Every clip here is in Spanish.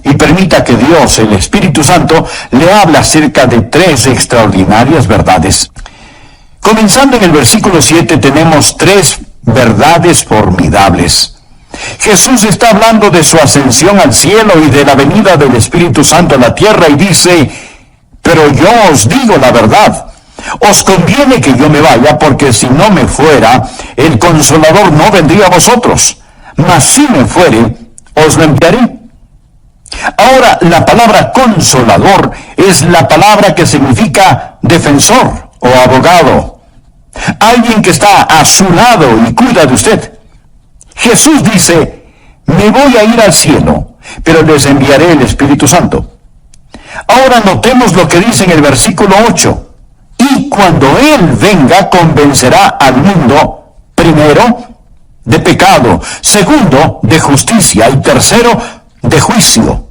y permita que Dios, el Espíritu Santo, le hable acerca de 3 extraordinarias verdades. Comenzando en el versículo 7 tenemos 3 verdades formidables. Jesús está hablando de su ascensión al cielo y de la venida del Espíritu Santo a la tierra y dice: pero yo os digo la verdad, os conviene que yo me vaya, porque si no me fuera, el Consolador no vendría a vosotros, mas si me fuere, os lo enviaré. Ahora, la palabra consolador es la palabra que significa defensor o abogado, alguien que está a su lado y cuida de usted. Jesús dice: me voy a ir al cielo, pero les enviaré el Espíritu Santo. Ahora notemos lo que dice en el versículo 8. Y cuando Él venga, convencerá al mundo, primero, de pecado, segundo, de justicia, y tercero, de juicio.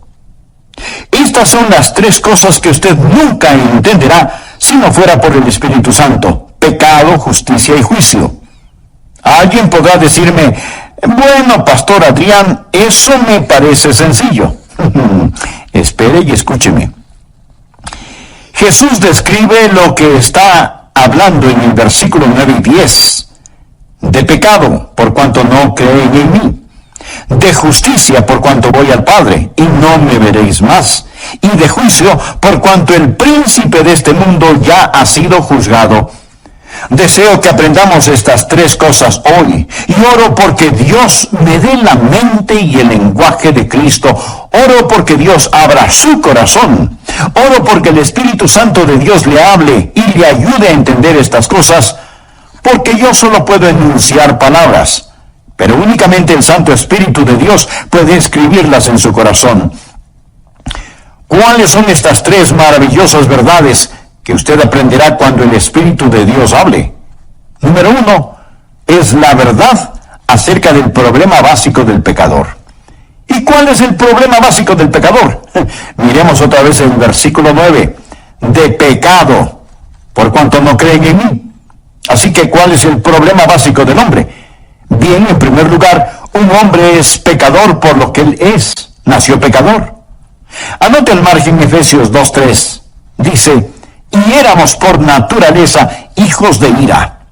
Estas son las 3 cosas que usted nunca entenderá si no fuera por el Espíritu Santo: pecado, justicia y juicio. Alguien podrá decirme: bueno, Pastor Adrián, eso me parece sencillo. Espere y escúcheme. Jesús describe lo que está hablando en el versículo 9 y 10. De pecado, por cuanto no creen en mí. De justicia, por cuanto voy al Padre, y no me veréis más. Y de juicio, por cuanto el príncipe de este mundo ya ha sido juzgado. Deseo que aprendamos estas 3 cosas hoy, y oro porque Dios me dé la mente y el lenguaje de Cristo. Oro porque Dios abra su corazón. Oro porque el Espíritu Santo de Dios le hable y le ayude a entender estas cosas, porque yo solo puedo enunciar palabras, pero únicamente el Santo Espíritu de Dios puede escribirlas en su corazón. ¿Cuáles son estas 3 maravillosas verdades que usted aprenderá cuando el Espíritu de Dios hable? Número 1, es la verdad acerca del problema básico del pecador. ¿Y cuál es el problema básico del pecador? Miremos otra vez el versículo 9. De pecado, por cuanto no creen en mí. Así que, ¿cuál es el problema básico del hombre? Bien, en primer lugar, un hombre es pecador por lo que él es. Nació pecador. Anote al margen Efesios 2:3. Dice: y éramos por naturaleza hijos de ira.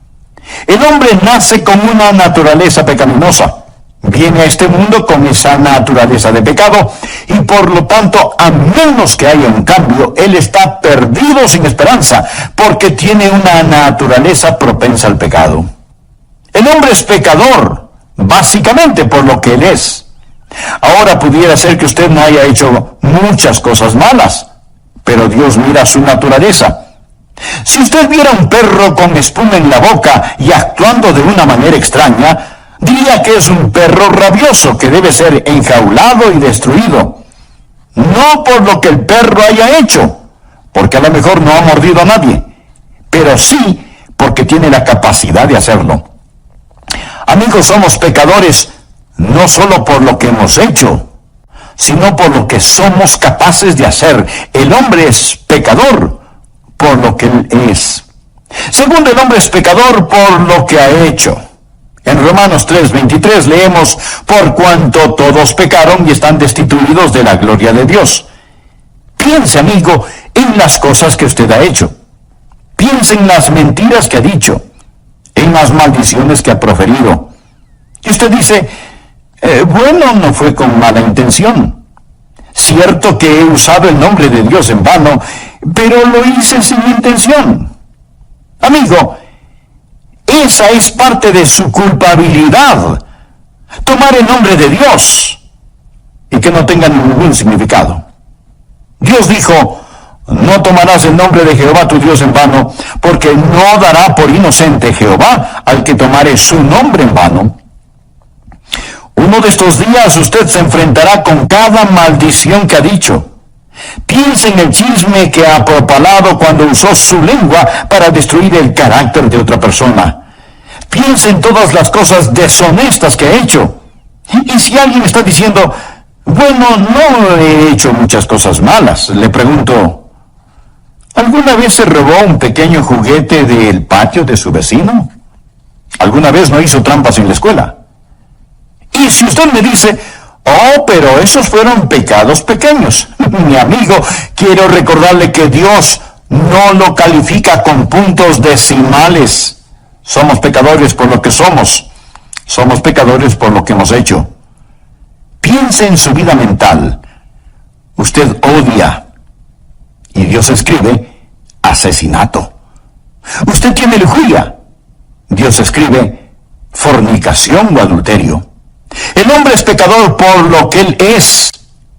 El hombre nace con una naturaleza pecaminosa. Viene a este mundo con esa naturaleza de pecado, y por lo tanto, a menos que haya un cambio, él está perdido sin esperanza, porque tiene una naturaleza propensa al pecado. El hombre es pecador, básicamente por lo que él es. Ahora pudiera ser que usted no haya hecho muchas cosas malas, pero Dios mira su naturaleza. Si usted viera un perro con espuma en la boca y actuando de una manera extraña, diría que es un perro rabioso que debe ser enjaulado y destruido. No por lo que el perro haya hecho, porque a lo mejor no ha mordido a nadie, pero sí porque tiene la capacidad de hacerlo. Amigos, somos pecadores no solo por lo que hemos hecho, sino por lo que somos capaces de hacer. El hombre es pecador por lo que él es. Segundo, el hombre es pecador por lo que ha hecho. En Romanos 3:23 leemos: por cuanto todos pecaron y están destituidos de la gloria de Dios. Piense, amigo, en las cosas que usted ha hecho. Piense en las mentiras que ha dicho, en las maldiciones que ha proferido. Y usted dice: bueno, no fue con mala intención. Cierto que he usado el nombre de Dios en vano, pero lo hice sin intención. Amigo, esa es parte de su culpabilidad. Tomar el nombre de Dios y que no tenga ningún significado. Dios dijo: no tomarás el nombre de Jehová tu Dios en vano, porque no dará por inocente Jehová al que tomare su nombre en vano. Uno de estos días usted se enfrentará con cada maldición que ha dicho. Piense en el chisme que ha propalado cuando usó su lengua para destruir el carácter de otra persona. Piense en todas las cosas deshonestas que ha hecho. Y si alguien está diciendo: bueno, no he hecho muchas cosas malas, le pregunto: ¿alguna vez se robó un pequeño juguete del patio de su vecino? ¿Alguna vez no hizo trampas en la escuela? Y si usted me dice: Oh, pero esos fueron pecados pequeños. Mi amigo, quiero recordarle que Dios no lo califica con puntos decimales. Somos pecadores por lo que somos. Somos pecadores por lo que hemos hecho. Piense en su vida mental. Usted odia. Y Dios escribe asesinato. Usted tiene lujuria. Dios escribe fornicación o adulterio. El hombre es pecador por lo que él es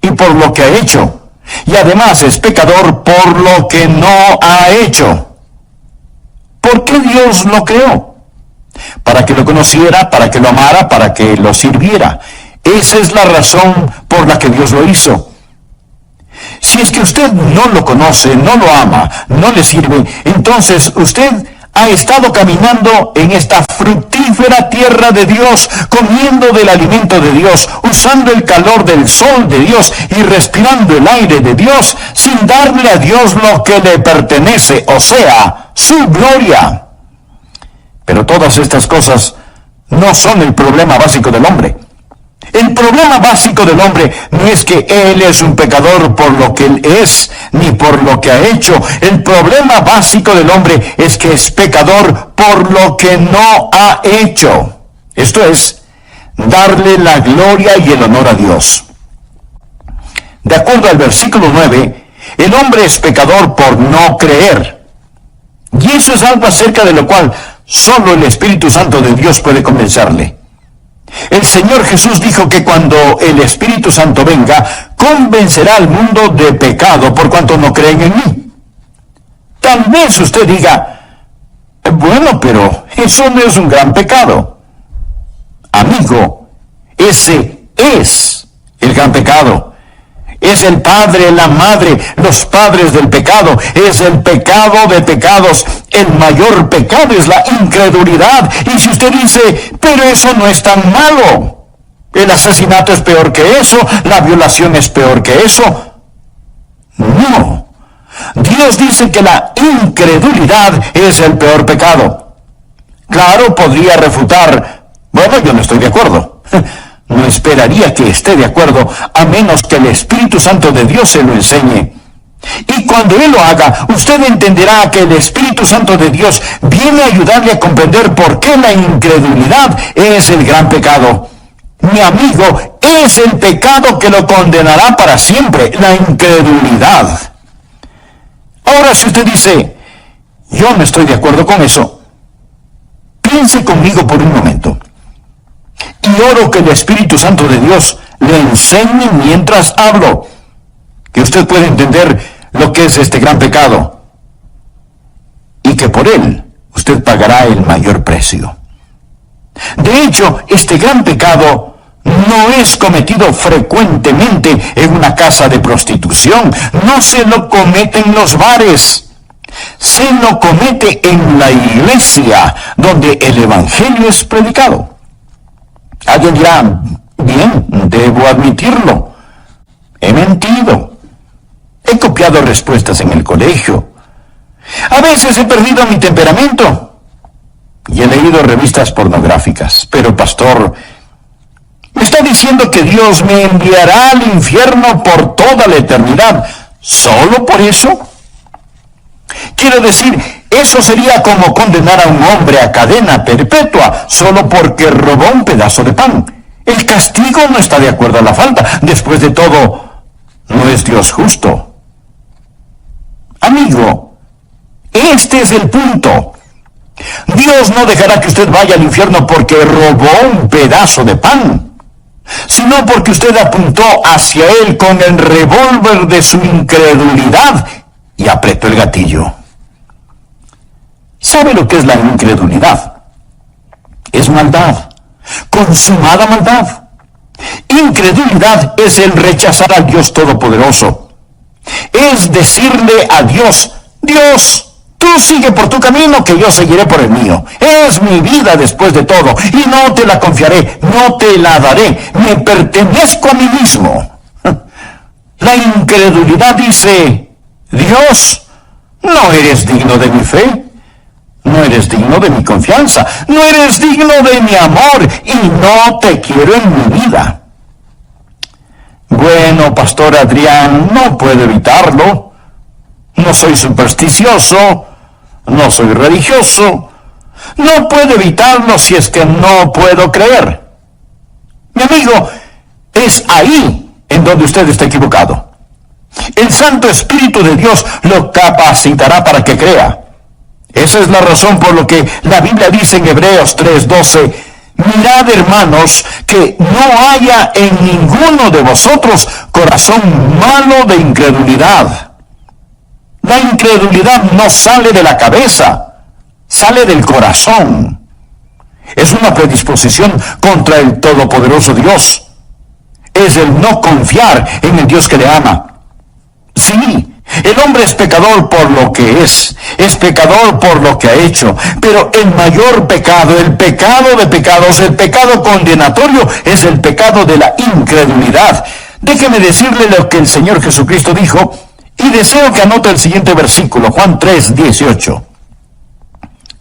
y por lo que ha hecho. Y además es pecador por lo que no ha hecho. ¿Por qué Dios lo creó? Para que lo conociera, para que lo amara, para que lo sirviera. Esa es la razón por la que Dios lo hizo. Si es que usted no lo conoce, no lo ama, no le sirve, entonces usted ha estado caminando en esta fructífera tierra de Dios, comiendo del alimento de Dios, usando el calor del sol de Dios y respirando el aire de Dios, sin darle a Dios lo que le pertenece, o sea, su gloria. Pero todas estas cosas no son el problema básico del hombre. El problema básico del hombre no es que él es un pecador por lo que él es, ni por lo que ha hecho. El problema básico del hombre es que es pecador por lo que no ha hecho. Esto es, darle la gloria y el honor a Dios. De acuerdo al versículo 9, el hombre es pecador por no creer. Y eso es algo acerca de lo cual solo el Espíritu Santo de Dios puede convencerle. El Señor Jesús dijo que cuando el Espíritu Santo venga, convencerá al mundo de pecado por cuanto no creen en mí. Tal vez usted diga, bueno, pero eso no es un gran pecado. Amigo, ese es el gran pecado. Es el padre, la madre, los padres del pecado. Es el pecado de pecados. El mayor pecado es la incredulidad. Y si usted dice, pero eso no es tan malo. El asesinato es peor que eso. La violación es peor que eso. No. Dios dice que la incredulidad es el peor pecado. Claro, podría refutar, bueno, yo no estoy de acuerdo. No esperaría que esté de acuerdo, a menos que el Espíritu Santo de Dios se lo enseñe. Y cuando Él lo haga, usted entenderá que el Espíritu Santo de Dios viene a ayudarle a comprender por qué la incredulidad es el gran pecado. Mi amigo, es el pecado que lo condenará para siempre, la incredulidad. Ahora, si usted dice, yo no estoy de acuerdo con eso, piense conmigo por un momento. Y oro que el Espíritu Santo de Dios le enseñe mientras hablo, que usted pueda entender lo que es este gran pecado, y que por él usted pagará el mayor precio. De hecho, este gran pecado no es cometido frecuentemente en una casa de prostitución, no se lo comete en los bares, se lo comete en la iglesia, donde el Evangelio es predicado. Alguien dirá, bien, debo admitirlo. He mentido. He copiado respuestas en el colegio. A veces he perdido mi temperamento. Y he leído revistas pornográficas. Pero, pastor, ¿me está diciendo que Dios me enviará al infierno por toda la eternidad solo por eso? Quiero decir, eso sería como condenar a un hombre a cadena perpetua solo porque robó un pedazo de pan. El castigo no está de acuerdo a la falta. Después de todo, no es Dios justo. Amigo, este es el punto. Dios no dejará que usted vaya al infierno porque robó un pedazo de pan, sino porque usted apuntó hacia él con el revólver de su incredulidad y apretó el gatillo. ¿Sabe lo que es la incredulidad? Es maldad, consumada maldad. Incredulidad es el rechazar al Dios Todopoderoso. Es decirle a Dios, Dios, tú sigue por tu camino, que yo seguiré por el mío. Es mi vida después de todo, y no te la confiaré, no te la daré, me pertenezco a mí mismo. La incredulidad dice, Dios, no eres digno de mi fe. No eres digno de mi confianza, no eres digno de mi amor y no te quiero en mi vida. Bueno, Pastor Adrián, no puedo evitarlo. No soy supersticioso, no soy religioso. No puedo evitarlo si es que no puedo creer. Mi amigo, es ahí en donde usted está equivocado. El Santo Espíritu de Dios lo capacitará para que crea. Esa es la razón por lo que la Biblia dice en Hebreos 3:12, mirad, hermanos, que no haya en ninguno de vosotros corazón malo de incredulidad. La incredulidad no sale de la cabeza, sale del corazón. Es una predisposición contra el todopoderoso Dios. Es el no confiar en el Dios que le ama. Sí, el hombre es pecador por lo que es pecador por lo que ha hecho, pero el mayor pecado, el pecado de pecados, el pecado condenatorio, es el pecado de la incredulidad. Déjeme decirle lo que el Señor Jesucristo dijo, y deseo que anote el siguiente versículo, Juan 3:18.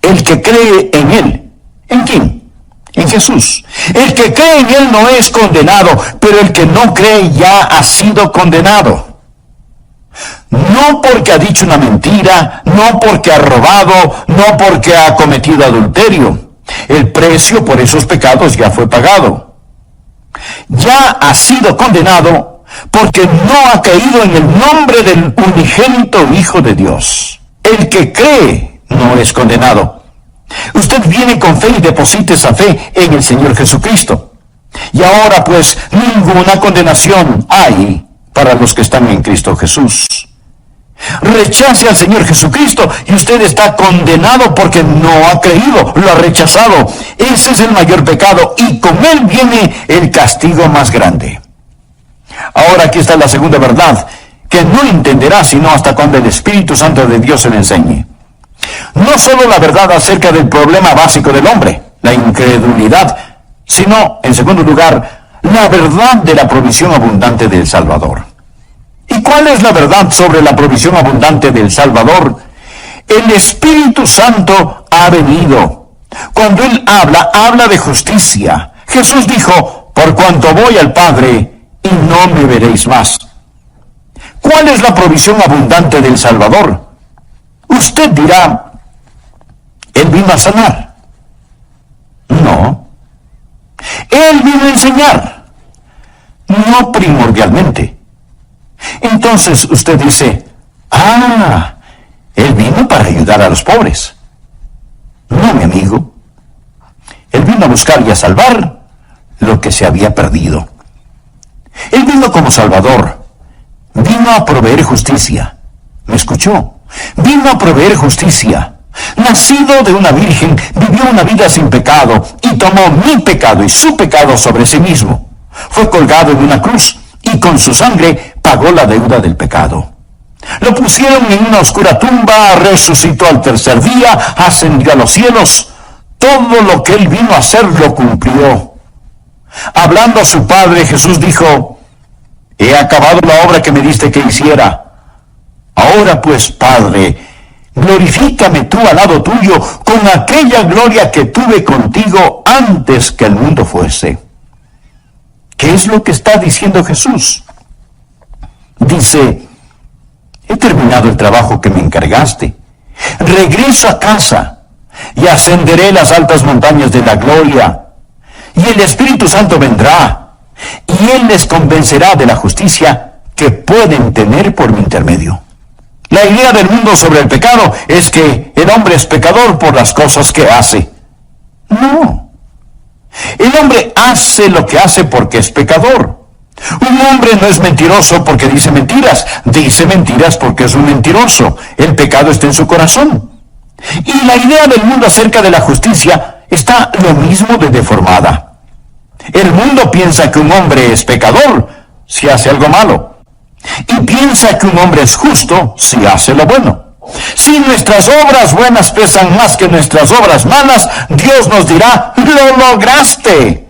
El que cree en Él, ¿en quién? En Jesús. El que cree en Él no es condenado, pero el que no cree ya ha sido condenado. No porque ha dicho una mentira, no porque ha robado, no porque ha cometido adulterio. El precio por esos pecados ya fue pagado. Ya ha sido condenado porque no ha creído en el nombre del unigénito Hijo de Dios. El que cree no es condenado. Usted viene con fe y deposita esa fe en el Señor Jesucristo. Y ahora pues ninguna condenación hay para los que están en Cristo Jesús. Rechace al Señor Jesucristo y usted está condenado porque no ha creído, lo ha rechazado. Ese es el mayor pecado y con él viene el castigo más grande. Ahora aquí está la segunda verdad, que no entenderá sino hasta cuando el Espíritu Santo de Dios se le enseñe. No solo la verdad acerca del problema básico del hombre, la incredulidad, sino, en segundo lugar, la verdad de la provisión abundante del Salvador. ¿Y cuál es la verdad sobre la provisión abundante del Salvador? El Espíritu Santo ha venido. Cuando Él habla de justicia. Jesús dijo, por cuanto voy al Padre y no me veréis más. ¿Cuál es la provisión abundante del Salvador? Usted dirá, Él vino a sanar. No. Él vino a enseñar. No primordialmente. Entonces usted dice, Él vino para ayudar a los pobres. No, mi amigo. Él vino a buscar y a salvar lo que se había perdido. Él vino como Salvador. Vino a proveer justicia. ¿Me escuchó? Vino a proveer justicia. Nacido de una virgen, vivió una vida sin pecado y tomó mi pecado y su pecado sobre sí mismo. Fue colgado en una cruz y con su sangre pagó la deuda del pecado. Lo pusieron en una oscura tumba, resucitó al tercer día, ascendió a los cielos. Todo lo que Él vino a hacer lo cumplió. Hablando a su Padre, Jesús dijo, he acabado la obra que me diste que hiciera. Ahora pues, Padre, glorifícame tú al lado tuyo con aquella gloria que tuve contigo antes que el mundo fuese. ¿Qué es lo que está diciendo Jesús? Dice, he terminado el trabajo que me encargaste. Regreso a casa y ascenderé las altas montañas de la gloria. Y el Espíritu Santo vendrá y Él les convencerá de la justicia que pueden tener por mi intermedio. La idea del mundo sobre el pecado es que el hombre es pecador por las cosas que hace. No. El hombre hace lo que hace porque es pecador. Un hombre no es mentiroso porque dice mentiras porque es un mentiroso. El pecado está en su corazón. Y la idea del mundo acerca de la justicia está lo mismo de deformada. El mundo piensa que un hombre es pecador si hace algo malo. Y piensa que un hombre es justo si hace lo bueno. Si nuestras obras buenas pesan más que nuestras obras malas, Dios nos dirá, lo lograste.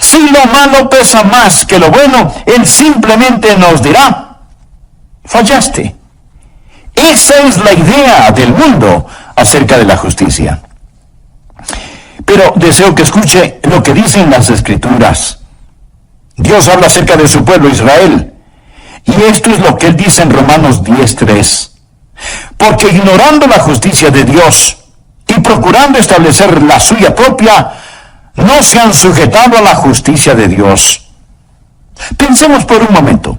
Si lo malo pesa más que lo bueno, Él simplemente nos dirá, fallaste. Esa es la idea del mundo acerca de la justicia. Pero deseo que escuche lo que dicen las Escrituras. Dios habla acerca de su pueblo Israel. Y esto es lo que él dice en Romanos 10:3. Porque ignorando la justicia de Dios y procurando establecer la suya propia, no se han sujetado a la justicia de Dios. Pensemos por un momento.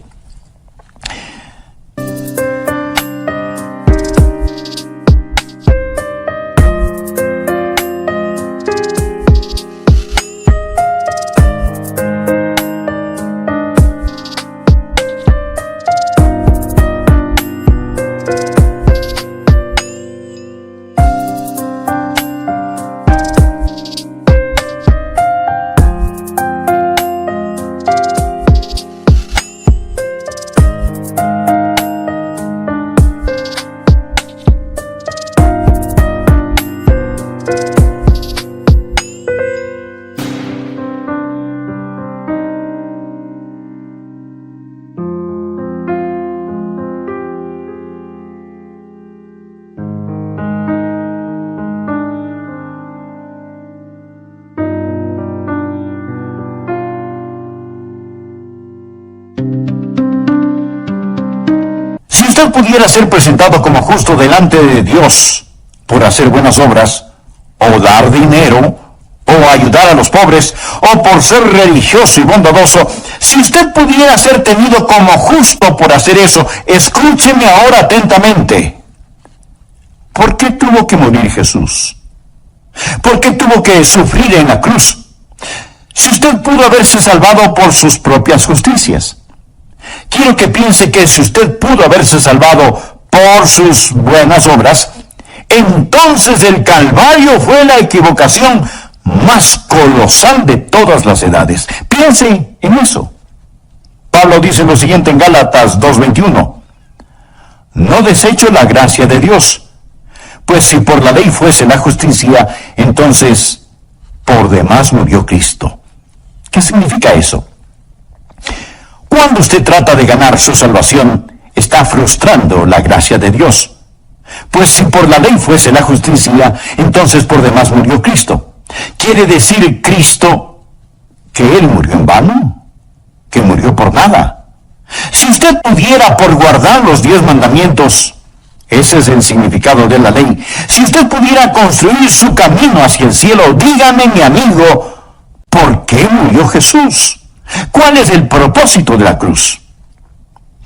Si usted pudiera ser presentado como justo delante de Dios por hacer buenas obras, o dar dinero, o ayudar a los pobres, o por ser religioso y bondadoso, si usted pudiera ser tenido como justo por hacer eso, escúcheme ahora atentamente. ¿Por qué tuvo que morir Jesús? ¿Por qué tuvo que sufrir en la cruz? Si usted pudo haberse salvado por sus propias justicias. Quiero que piense que si usted pudo haberse salvado por sus buenas obras, entonces el Calvario fue la equivocación más colosal de todas las edades. Piense en eso. Pablo dice lo siguiente en Gálatas 2:21. No desecho la gracia de Dios, pues si por la ley fuese la justicia, entonces por demás murió Cristo. ¿Qué significa eso? Cuando usted trata de ganar su salvación, está frustrando la gracia de Dios. Pues si por la ley fuese la justicia, entonces por demás murió Cristo. ¿Quiere decir Cristo que Él murió en vano? ¿Que murió por nada? Si usted pudiera por guardar los 10 mandamientos, ese es el significado de la ley. Si usted pudiera construir su camino hacia el cielo, dígame, mi amigo, ¿por qué murió Jesús? ¿Cuál es el propósito de la cruz?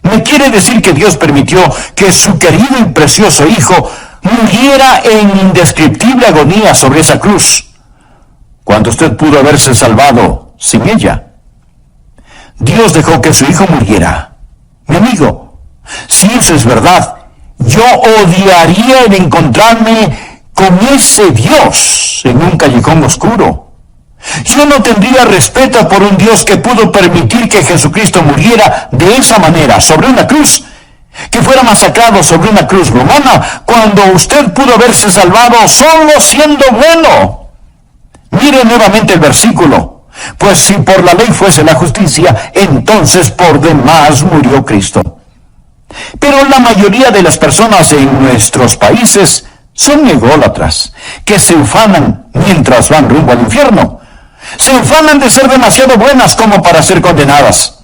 ¿Me quiere decir que Dios permitió que su querido y precioso Hijo muriera en indescriptible agonía sobre esa cruz, cuando usted pudo haberse salvado sin ella? Dios dejó que su Hijo muriera. Mi amigo, si eso es verdad, yo odiaría el encontrarme con ese Dios en un callejón oscuro. Yo no tendría respeto por un Dios que pudo permitir que Jesucristo muriera de esa manera sobre una cruz, que fuera masacrado sobre una cruz romana, cuando usted pudo haberse salvado solo siendo bueno. Mire nuevamente el versículo. Pues si por la ley fuese la justicia, entonces por demás murió Cristo. Pero la mayoría de las personas en nuestros países son ególatras, que se ufanan mientras van rumbo al infierno. Se ufanan de ser demasiado buenas como para ser condenadas.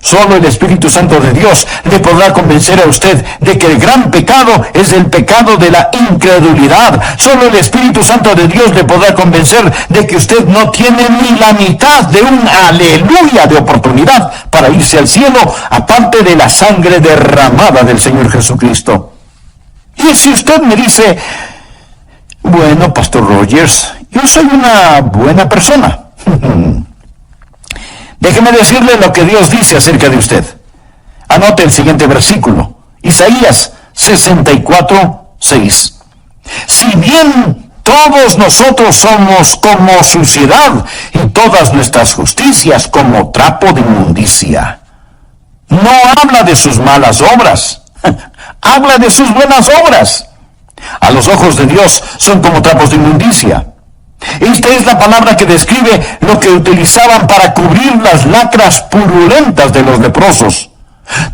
Solo el Espíritu Santo de Dios le podrá convencer a usted de que el gran pecado es el pecado de la incredulidad. Solo el Espíritu Santo de Dios le podrá convencer de que usted no tiene ni la mitad de un aleluya de oportunidad para irse al cielo, aparte de la sangre derramada del Señor Jesucristo. Y si usted me dice, bueno, Pastor Rogers, yo soy una buena persona. Déjeme decirle lo que Dios dice acerca de usted. Anote el siguiente versículo. Isaías 64:6. Si bien todos nosotros somos como suciedad y todas nuestras justicias como trapo de inmundicia. No habla de sus malas obras. Habla de sus buenas obras. A los ojos de Dios son como trapos de inmundicia. Esta es la palabra que describe lo que utilizaban para cubrir las lacras purulentas de los leprosos.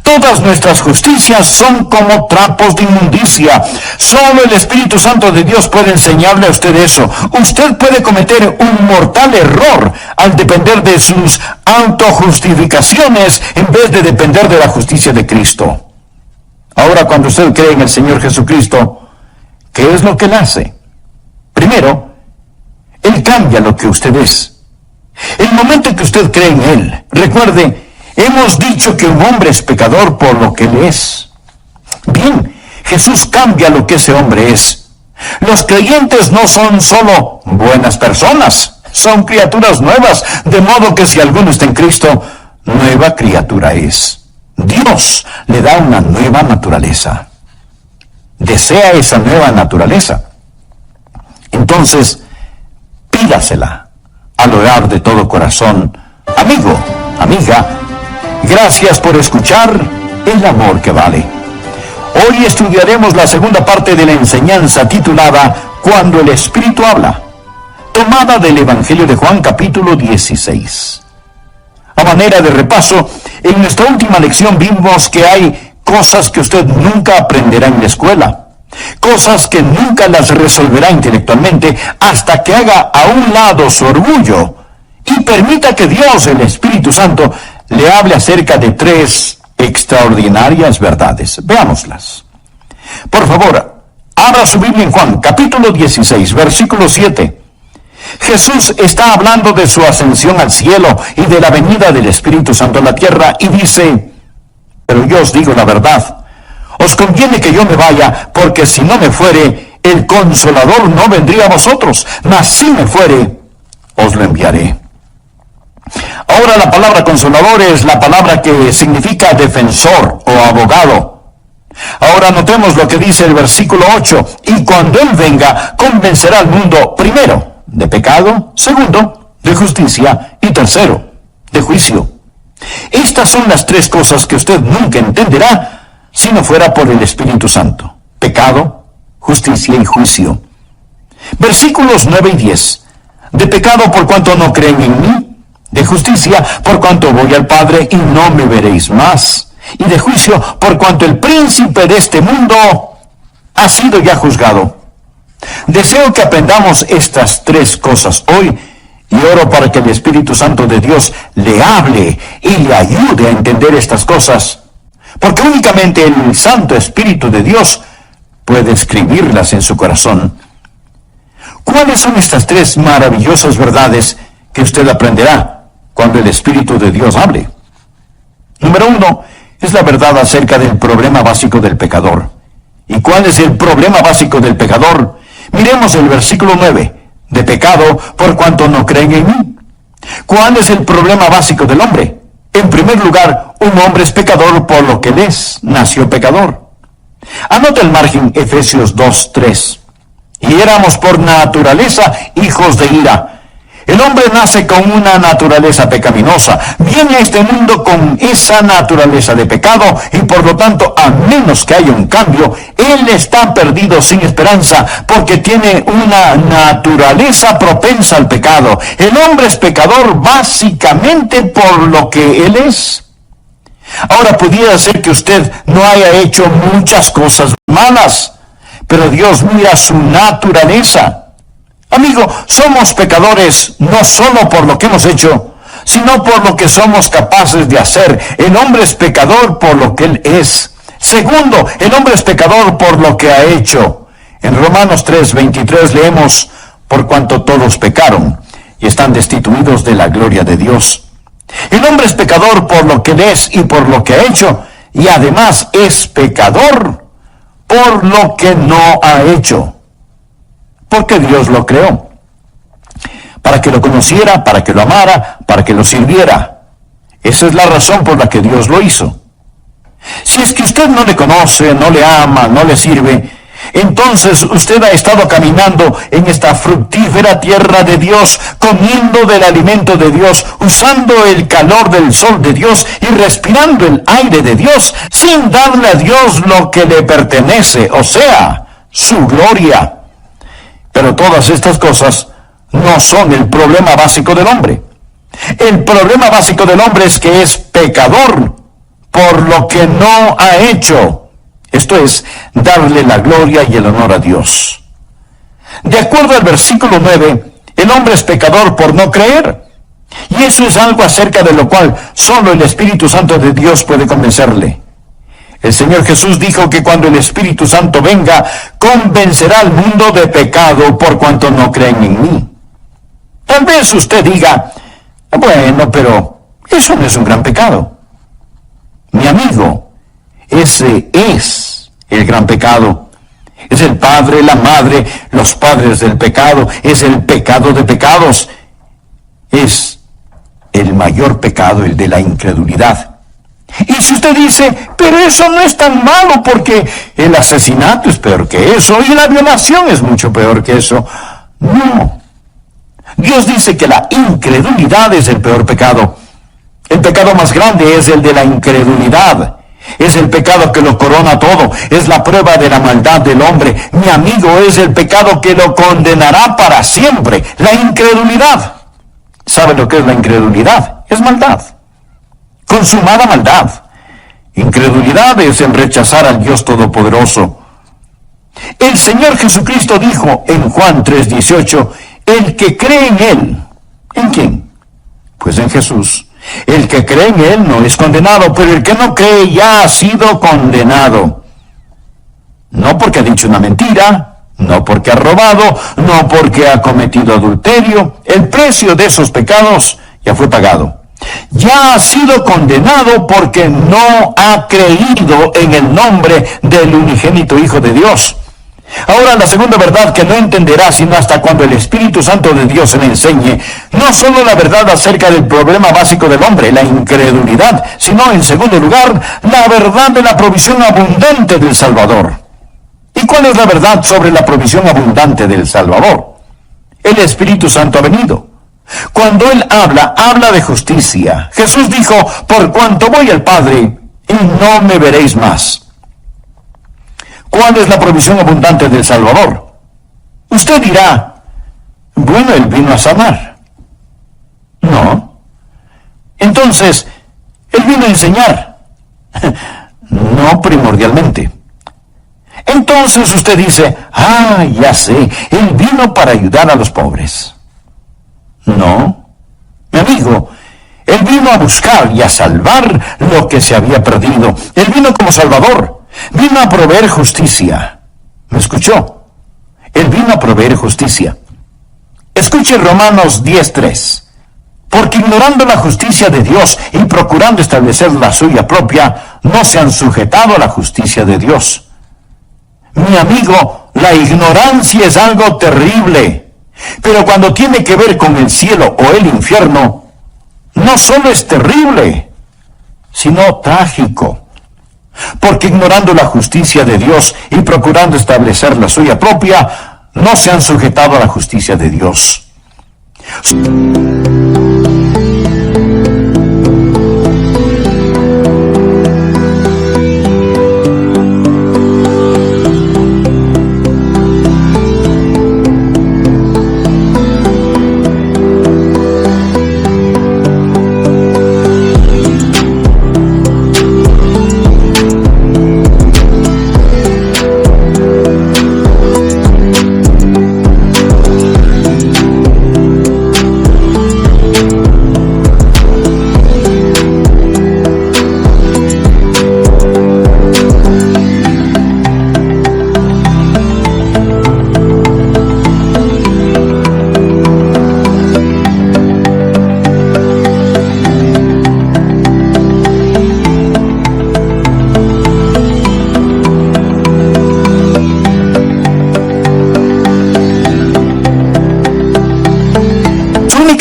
Todas nuestras justicias son como trapos de inmundicia. Solo el Espíritu Santo de Dios puede enseñarle a usted eso. Usted puede cometer un mortal error al depender de sus autojustificaciones en vez de depender de la justicia de Cristo. Ahora, cuando usted cree en el Señor Jesucristo, ¿qué es lo que Él hace? Primero, Él cambia lo que usted es. El momento en que usted cree en Él, recuerde, hemos dicho que un hombre es pecador por lo que él es. Bien, Jesús cambia lo que ese hombre es. Los creyentes no son solo buenas personas, son criaturas nuevas, de modo que si alguno está en Cristo, nueva criatura es. Dios le da una nueva naturaleza. Desea esa nueva naturaleza. Entonces, pídasela al orar de todo corazón. Amigo, amiga, gracias por escuchar El Amor que Vale. Hoy estudiaremos la segunda parte de la enseñanza titulada Cuando el Espíritu habla, tomada del Evangelio de Juan capítulo 16. A manera de repaso, en nuestra última lección vimos que hay cosas que usted nunca aprenderá en la escuela, cosas que nunca las resolverá intelectualmente hasta que haga a un lado su orgullo y permita que Dios, el Espíritu Santo, le hable acerca de tres extraordinarias verdades. Veámoslas. Por favor, abra su Biblia en Juan, capítulo 16, versículo 7. Jesús está hablando de su ascensión al cielo y de la venida del Espíritu Santo a la tierra y dice, pero yo os digo la verdad, os conviene que yo me vaya, porque si no me fuere, el Consolador no vendría a vosotros, mas si me fuere, os lo enviaré. Ahora la palabra consolador es la palabra que significa defensor o abogado. Ahora notemos lo que dice el versículo 8. Y cuando Él venga, convencerá al mundo, primero, de pecado, segundo, de justicia y tercero, de juicio. Estas son las tres cosas que usted nunca entenderá si no fuera por el Espíritu Santo. Pecado, justicia y juicio. Versículos 9 y 10. De pecado por cuanto no creen en mí. De justicia, por cuanto voy al Padre y no me veréis más. Y de juicio, por cuanto el príncipe de este mundo ha sido ya juzgado. Deseo que aprendamos estas tres cosas hoy y oro para que el Espíritu Santo de Dios le hable y le ayude a entender estas cosas, porque únicamente el Santo Espíritu de Dios puede escribirlas en su corazón. ¿Cuáles son estas tres maravillosas verdades que usted aprenderá cuando el Espíritu de Dios hable? Número 1, es la verdad acerca del problema básico del pecador. ¿Y cuál es el problema básico del pecador? Miremos el versículo 9. De pecado por cuanto no creen en mí. ¿Cuál es el problema básico del hombre? En primer lugar, un hombre es pecador por lo que él es, nació pecador. Anota el margen Efesios 2:3. Y éramos por naturaleza hijos de ira. El hombre nace con una naturaleza pecaminosa, viene a este mundo con esa naturaleza de pecado y por lo tanto, a menos que haya un cambio, él está perdido sin esperanza porque tiene una naturaleza propensa al pecado. El hombre es pecador básicamente por lo que él es. Ahora pudiera ser que usted no haya hecho muchas cosas malas, pero Dios mira su naturaleza. Amigo, somos pecadores no solo por lo que hemos hecho, sino por lo que somos capaces de hacer. El hombre es pecador por lo que él es. Segundo, el hombre es pecador por lo que ha hecho. En Romanos 3:23 leemos, por cuanto todos pecaron y están destituidos de la gloria de Dios. El hombre es pecador por lo que él es y por lo que ha hecho, y además es pecador por lo que no ha hecho. Porque Dios lo creó, para que lo conociera, para que lo amara, para que lo sirviera. Esa es la razón por la que Dios lo hizo. Si es que usted no le conoce, no le ama, no le sirve, entonces usted ha estado caminando en esta fructífera tierra de Dios, comiendo del alimento de Dios, usando el calor del sol de Dios y respirando el aire de Dios, sin darle a Dios lo que le pertenece, o sea, su gloria. Pero todas estas cosas no son el problema básico del hombre. El problema básico del hombre es que es pecador por lo que no ha hecho. Esto es, darle la gloria y el honor a Dios. De acuerdo al versículo 9, el hombre es pecador por no creer. Y eso es algo acerca de lo cual solo el Espíritu Santo de Dios puede convencerle. El Señor Jesús dijo que cuando el Espíritu Santo venga, convencerá al mundo de pecado por cuanto no creen en mí. Tal vez usted diga, bueno, pero eso no es un gran pecado. Mi amigo, ese es el gran pecado. Es el padre, la madre, los padres del pecado. Es el pecado de pecados. Es el mayor pecado, el de la incredulidad. Y si usted dice, pero eso no es tan malo porque el asesinato es peor que eso y la violación es mucho peor que eso. No. Dios dice que la incredulidad es el peor pecado. El pecado más grande es el de la incredulidad. Es el pecado que lo corona todo. Es la prueba de la maldad del hombre. Mi amigo, es el pecado que lo condenará para siempre. La incredulidad. ¿Sabe lo que es la incredulidad? Es maldad. Consumada maldad. Incredulidad es el rechazar al Dios Todopoderoso. El Señor Jesucristo dijo en Juan 3:18, el que cree en Él. ¿En quién? Pues en Jesús. El que cree en Él no es condenado, pero el que no cree ya ha sido condenado. No porque ha dicho una mentira, no porque ha robado, no porque ha cometido adulterio. El precio de esos pecados ya fue pagado. Ya ha sido condenado porque no ha creído en el nombre del unigénito Hijo de Dios. Ahora, la segunda verdad que no entenderá sino hasta cuando el Espíritu Santo de Dios se le enseñe, no solo la verdad acerca del problema básico del hombre, la incredulidad, sino, en segundo lugar, la verdad de la provisión abundante del Salvador. ¿Y cuál es la verdad sobre la provisión abundante del Salvador? El Espíritu Santo ha venido. Cuando Él habla de justicia. Jesús dijo, por cuanto voy al Padre, y no me veréis más. ¿Cuál es la provisión abundante del Salvador? Usted dirá, bueno, Él vino a sanar. No. Entonces, Él vino a enseñar. No primordialmente. Entonces usted dice, ya sé, Él vino para ayudar a los pobres. No, mi amigo, Él vino a buscar y a salvar lo que se había perdido. Él vino como Salvador, vino a proveer justicia. ¿Me escuchó? Él vino a proveer justicia. Escuche Romanos 10:3. Porque ignorando la justicia de Dios y procurando establecer la suya propia, no se han sujetado a la justicia de Dios. Mi amigo, la ignorancia es algo terrible. Pero cuando tiene que ver con el cielo o el infierno, no solo es terrible, sino trágico. Porque ignorando la justicia de Dios y procurando establecer la suya propia, no se han sujetado a la justicia de Dios.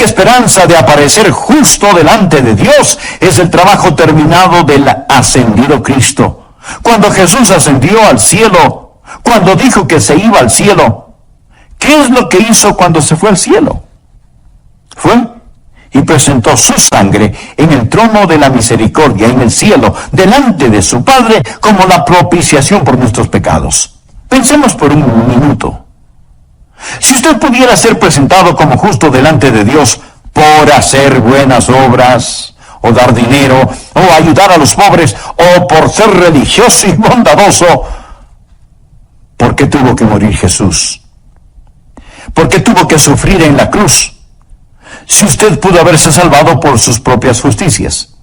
Esperanza de aparecer justo delante de Dios es el trabajo terminado del ascendido Cristo. Cuando Jesús ascendió al cielo, cuando dijo que se iba al cielo, ¿qué es lo que hizo cuando se fue al cielo? Fue y presentó su sangre en el trono de la misericordia en el cielo, delante de su Padre, como la propiciación por nuestros pecados. Pensemos por un minuto. Si usted pudiera ser presentado como justo delante de Dios por hacer buenas obras, o dar dinero, o ayudar a los pobres, o por ser religioso y bondadoso. ¿Por qué tuvo que morir Jesús? ¿Por qué tuvo que sufrir en la cruz? Si usted pudo haberse salvado por sus propias justicias.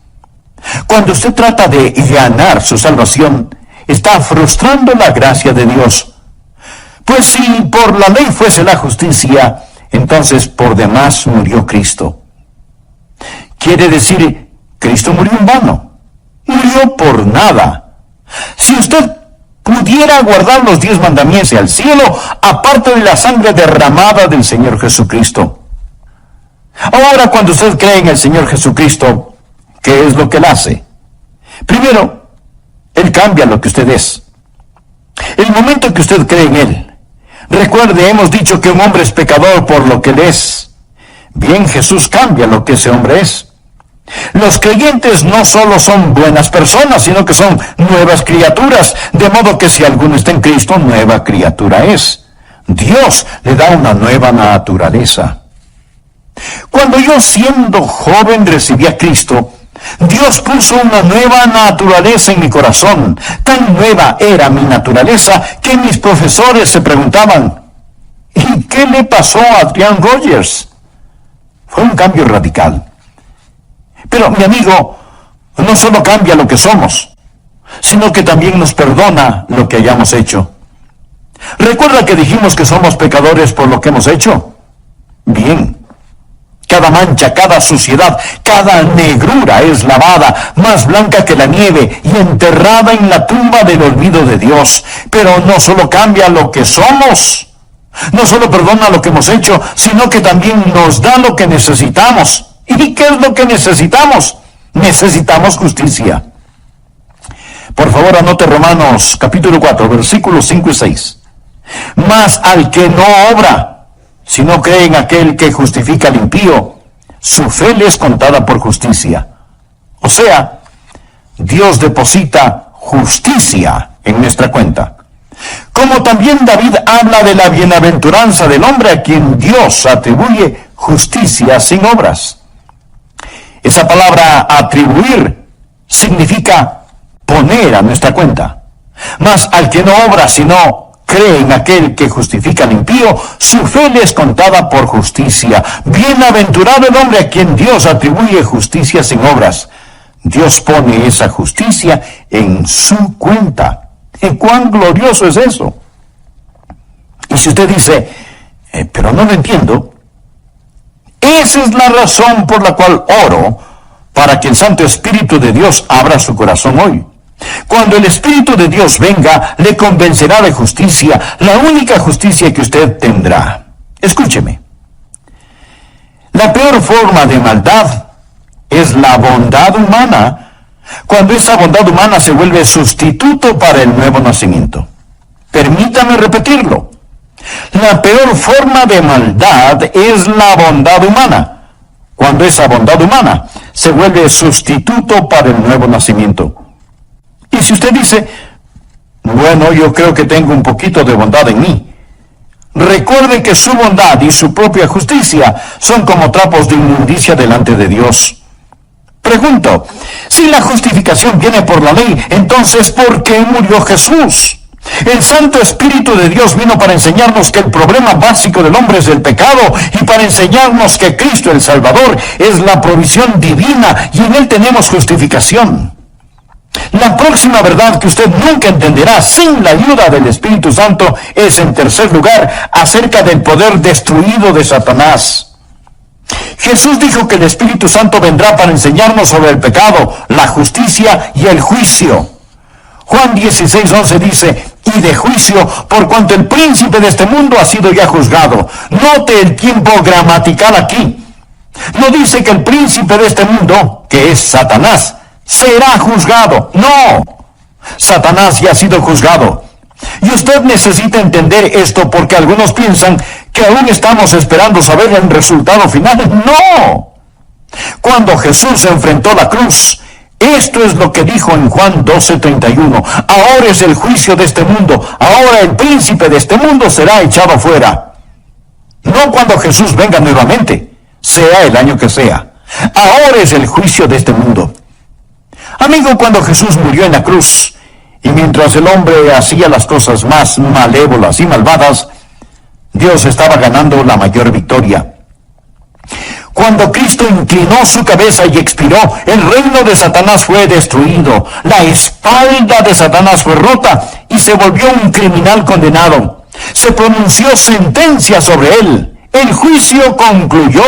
Cuando usted trata de ganar su salvación, está frustrando la gracia de Dios. Pues si por la ley fuese la justicia, entonces por demás murió Cristo. Quiere decir, Cristo murió en vano. Murió por nada. Si usted pudiera guardar los 10 mandamientos al cielo, aparte de la sangre derramada del Señor Jesucristo. Ahora, cuando usted cree en el Señor Jesucristo, ¿qué es lo que Él hace? Primero, Él cambia lo que usted es. El momento que usted cree en Él, recuerde, hemos dicho que un hombre es pecador por lo que Él es. Bien, Jesús cambia lo que ese hombre es. Los creyentes no solo son buenas personas, sino que son nuevas criaturas, de modo que si alguno está en Cristo, nueva criatura es. Dios le da una nueva naturaleza. Cuando yo, siendo joven, recibí a Cristo, Dios puso una nueva naturaleza en mi corazón. Tan nueva era mi naturaleza que mis profesores se preguntaban, ¿y qué le pasó a Adrian Rogers? Fue un cambio radical. Pero, mi amigo, no solo cambia lo que somos, sino que también nos perdona lo que hayamos hecho. ¿Recuerda que dijimos que somos pecadores por lo que hemos hecho? Bien. Cada mancha, cada suciedad, cada negrura es lavada, más blanca que la nieve, y enterrada en la tumba del olvido de Dios. Pero no solo cambia lo que somos, no solo perdona lo que hemos hecho, sino que también nos da lo que necesitamos. ¿Y qué es lo que necesitamos? Necesitamos justicia. Por favor, anote Romanos capítulo 4, versículos 5 y 6. Mas al que no obra, si no cree en aquel que justifica al impío, su fe le es contada por justicia. O sea, Dios deposita justicia en nuestra cuenta. Como también David habla de la bienaventuranza del hombre a quien Dios atribuye justicia sin obras. Esa palabra atribuir significa poner a nuestra cuenta. Mas al que no obra, sino cree en aquel que justifica al impío, su fe le es contada por justicia. Bienaventurado el hombre a quien Dios atribuye justicia sin obras. Dios pone esa justicia en su cuenta. ¿Y cuán glorioso es eso? Y si usted dice, pero no lo entiendo, esa es la razón por la cual oro, para que el Santo Espíritu de Dios abra su corazón hoy. Cuando el Espíritu de Dios venga, le convencerá de justicia, la única justicia que usted tendrá. Escúcheme. La peor forma de maldad es la bondad humana, cuando esa bondad humana se vuelve sustituto para el nuevo nacimiento. Permítame repetirlo. La peor forma de maldad es la bondad humana, cuando esa bondad humana se vuelve sustituto para el nuevo nacimiento. Y si usted dice, bueno, yo creo que tengo un poquito de bondad en mí, recuerde que su bondad y su propia justicia son como trapos de inmundicia delante de Dios. Pregunto, si la justificación viene por la ley, entonces ¿por qué murió Jesús? El Santo Espíritu de Dios vino para enseñarnos que el problema básico del hombre es el pecado, y para enseñarnos que Cristo el Salvador es la provisión divina y en Él tenemos justificación. La próxima verdad que usted nunca entenderá sin la ayuda del Espíritu Santo es, en tercer lugar, acerca del poder destruido de Satanás. Jesús dijo que el Espíritu Santo vendrá para enseñarnos sobre el pecado, la justicia y el juicio. Juan 16:11 dice, y de juicio, por cuanto el príncipe de este mundo ha sido ya juzgado. Note el tiempo gramatical aquí. No dice que el príncipe de este mundo, que es Satanás, será juzgado. No, Satanás ya ha sido juzgado. Y usted necesita entender esto, porque algunos piensan que aún estamos esperando saber el resultado final. No. Cuando Jesús enfrentó la cruz, esto es lo que dijo en Juan 12:31. Ahora es el juicio de este mundo. Ahora el príncipe de este mundo será echado fuera. No cuando Jesús venga nuevamente, sea el año que sea. Ahora es el juicio de este mundo. Amigo, cuando Jesús murió en la cruz, y mientras el hombre hacía las cosas más malévolas y malvadas, Dios estaba ganando la mayor victoria. Cuando Cristo inclinó su cabeza y expiró, el reino de Satanás fue destruido, la espalda de Satanás fue rota y se volvió un criminal condenado. Se pronunció sentencia sobre él. El juicio concluyó.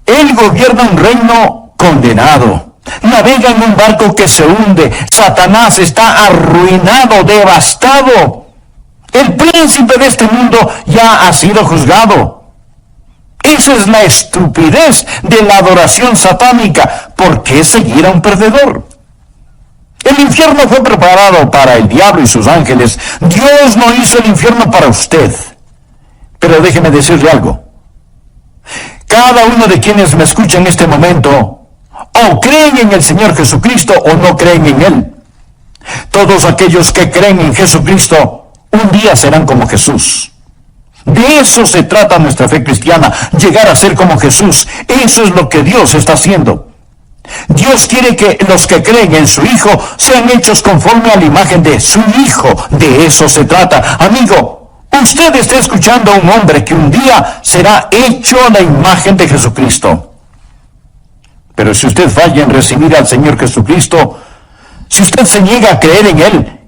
Él gobierna un reino condenado. Navega en un barco que se hunde. Satanás está arruinado, devastado. El príncipe de este mundo ya ha sido juzgado. Esa es la estupidez de la adoración satánica. ¿Por qué seguir a un perdedor? El infierno fue preparado para el diablo y sus ángeles. Dios no hizo el infierno para usted. Pero déjeme decirle algo. Cada uno de quienes me escucha en este momento, o creen en el Señor Jesucristo o no creen en Él. Todos aquellos que creen en Jesucristo, un día serán como Jesús. De eso se trata nuestra fe cristiana, llegar a ser como Jesús. Eso es lo que Dios está haciendo. Dios quiere que los que creen en su Hijo sean hechos conforme a la imagen de su Hijo. De eso se trata. Amigo, usted está escuchando a un hombre que un día será hecho a la imagen de Jesucristo. Pero si usted falla en recibir al Señor Jesucristo, si usted se niega a creer en Él,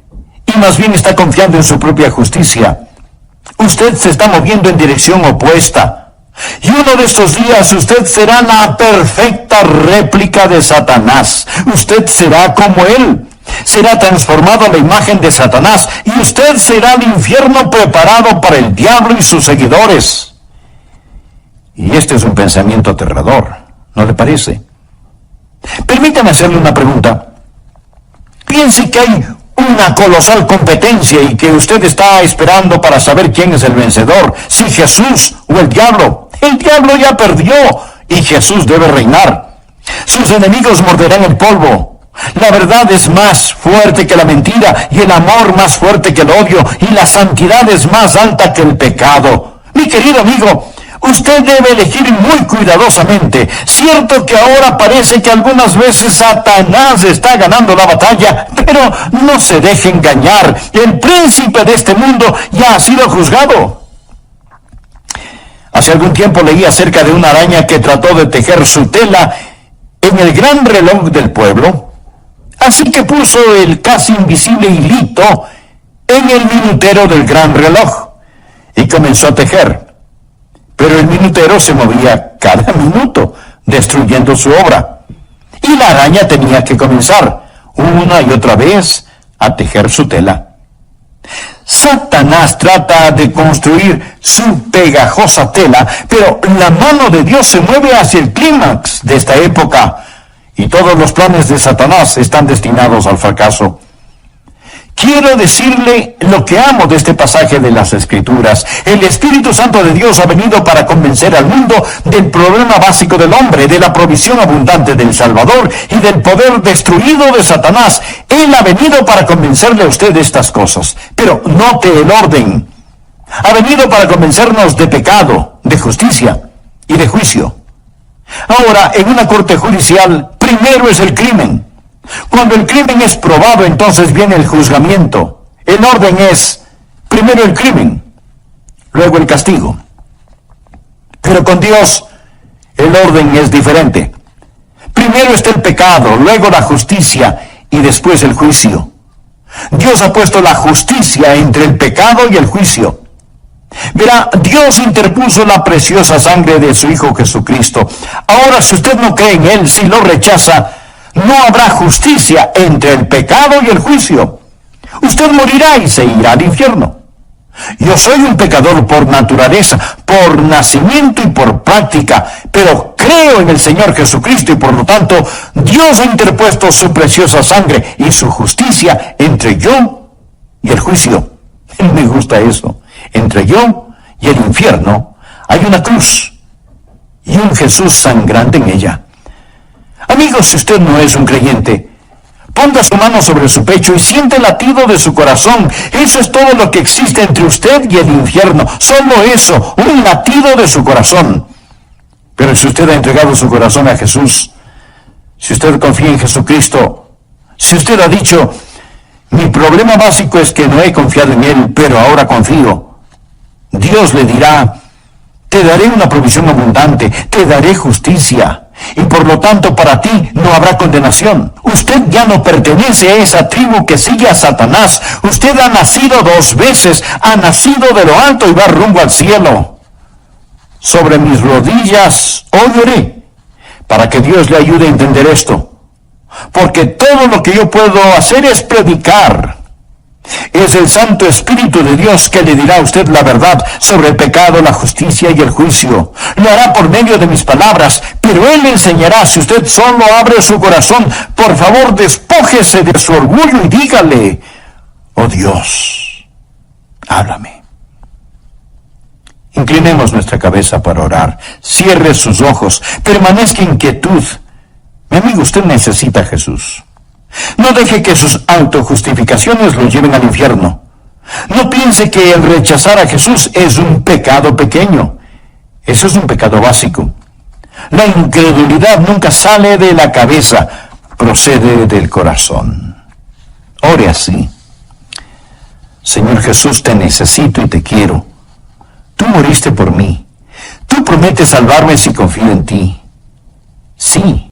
y más bien está confiando en su propia justicia, usted se está moviendo en dirección opuesta. Y uno de estos días usted será la perfecta réplica de Satanás. Usted será como él. Será transformado a la imagen de Satanás. Y usted será el infierno preparado para el diablo y sus seguidores. Y este es un pensamiento aterrador, ¿no le parece? Permítame hacerle una pregunta. Piense que hay una colosal competencia y que usted está esperando para saber quién es el vencedor, si Jesús o el diablo. El diablo ya perdió y Jesús debe reinar. Sus enemigos morderán el polvo. La verdad es más fuerte que la mentira y el amor más fuerte que el odio y la santidad es más alta que el pecado. Mi querido amigo, usted debe elegir muy cuidadosamente. Cierto que ahora parece que algunas veces Satanás está ganando la batalla, pero no se deje engañar. El príncipe de este mundo ya ha sido juzgado. Hace algún tiempo leí acerca de una araña que trató de tejer su tela en el gran reloj del pueblo, así que puso el casi invisible hilito en el minutero del gran reloj y comenzó a tejer. Pero el minutero se movía cada minuto, destruyendo su obra. Y la araña tenía que comenzar una y otra vez a tejer su tela. Satanás trata de construir su pegajosa tela, pero la mano de Dios se mueve hacia el clímax de esta época, y todos los planes de Satanás están destinados al fracaso. Quiero decirle lo que amo de este pasaje de las Escrituras. El Espíritu Santo de Dios ha venido para convencer al mundo del problema básico del hombre, de la provisión abundante del Salvador y del poder destruido de Satanás. Él ha venido para convencerle a usted de estas cosas. Pero note el orden. Ha venido para convencernos de pecado, de justicia y de juicio. Ahora, en una corte judicial, primero es el crimen. Cuando el crimen es probado, entonces viene el juzgamiento. El orden es, primero el crimen, luego el castigo. Pero con Dios, el orden es diferente. Primero está el pecado, luego la justicia y después el juicio. Dios ha puesto la justicia entre el pecado y el juicio. Verá, Dios interpuso la preciosa sangre de su Hijo Jesucristo. Ahora, si usted no cree en Él, si lo rechaza, no habrá justicia entre el pecado y el juicio. Usted morirá y se irá al infierno. Yo soy un pecador por naturaleza, por nacimiento y por práctica, pero creo en el Señor Jesucristo y por lo tanto Dios ha interpuesto su preciosa sangre y su justicia entre yo y el juicio. Me gusta eso. Entre yo y el infierno hay una cruz y un Jesús sangrante en ella. Amigos, si usted no es un creyente, ponga su mano sobre su pecho y siente el latido de su corazón. Eso es todo lo que existe entre usted y el infierno. Solo eso, un latido de su corazón. Pero si usted ha entregado su corazón a Jesús, si usted confía en Jesucristo, si usted ha dicho, mi problema básico es que no he confiado en Él, pero ahora confío, Dios le dirá, te daré una provisión abundante, te daré justicia, y por lo tanto para ti no habrá condenación. Usted ya no pertenece a esa tribu que sigue a Satanás. Usted ha nacido 2 veces, ha nacido de lo alto y va rumbo al cielo. Sobre mis rodillas hoy oré para que Dios le ayude a entender esto. Porque todo lo que yo puedo hacer es predicar. Es el Santo Espíritu de Dios que le dirá a usted la verdad sobre el pecado, la justicia y el juicio. Lo hará por medio de mis palabras, pero Él le enseñará si usted solo abre su corazón. Por favor, despójese de su orgullo y dígale, oh Dios, háblame. Inclinemos nuestra cabeza para orar. Cierre sus ojos. Permanezca en quietud. Mi amigo, usted necesita a Jesús. No deje que sus autojustificaciones lo lleven al infierno. No piense que el rechazar a Jesús es un pecado pequeño. Eso es un pecado básico. La incredulidad nunca sale de la cabeza, procede del corazón. Ore así. Señor Jesús, te necesito y te quiero. Tú moriste por mí. Tú prometes salvarme si confío en ti. Sí.